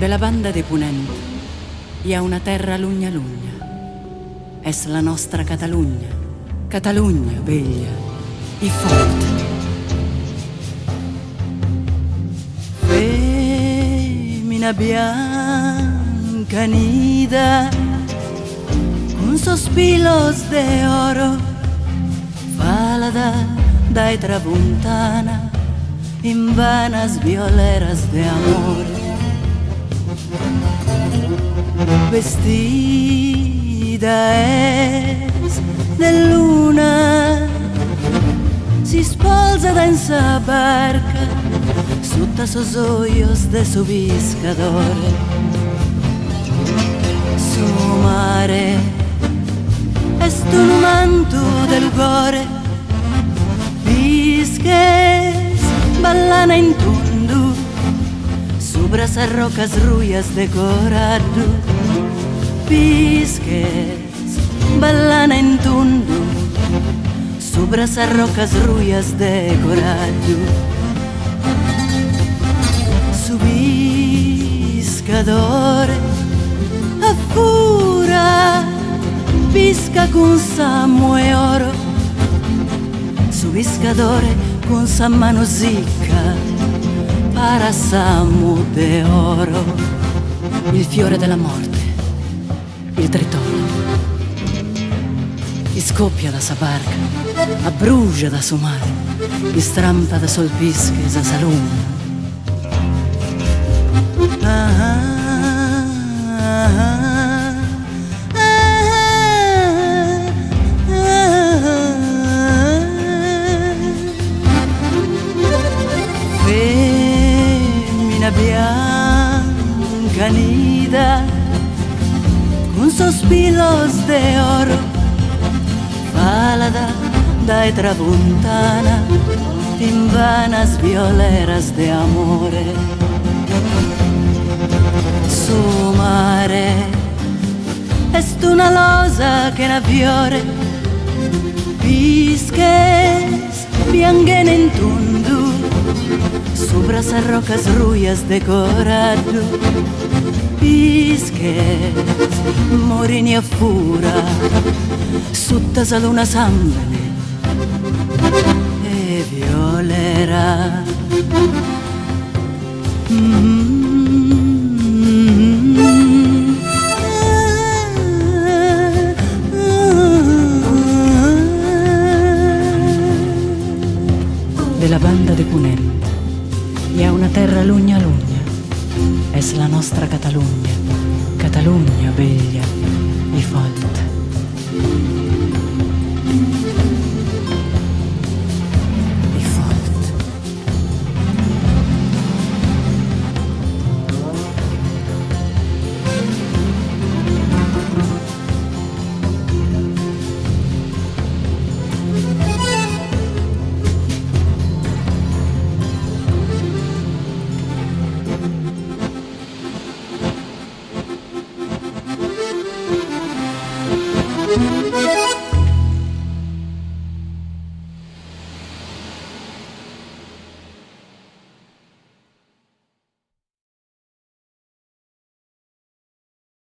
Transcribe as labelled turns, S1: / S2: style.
S1: de la banda de Ponent hi ha una terra lugna lugna. És la nostra Catalunya, Catalunya vella i forta. Femmina bianca nida, con sospiros de oro, falada dai trabuntana, in vanas violeras de amor. Vestida es de luna, si spolsa da in sa barca, sotto sos ojos de su pescadore. Su mare es un manto del cuore, pisques ballana in tundu, sobre esas rocas ruias de corado. Pisques ballana in tundu, sobre esas rocas ruias de corado. Su pescadore affura, pisca con samo e oro. Su pescadore con sa mano sicca, para samo de oro. Il fiore della morte, il tritone, scoppia da sa barca, abbrucia da su mare, strampa da sol pische sa saluna. Femmina bianca nida, con sospiros de oro, falada dai trabuntana, in vanas violeras de amore. Su mare es una losa che na fiore, pisques bianchen in tundu, sobre esas rocas ruias de corado. Pisques morini a fura, sotto sa luna sambene e violera. De la banda de Ponent hi ha una terra lugna lugna, és la nostra Catalunya, Catalunya vella i forta.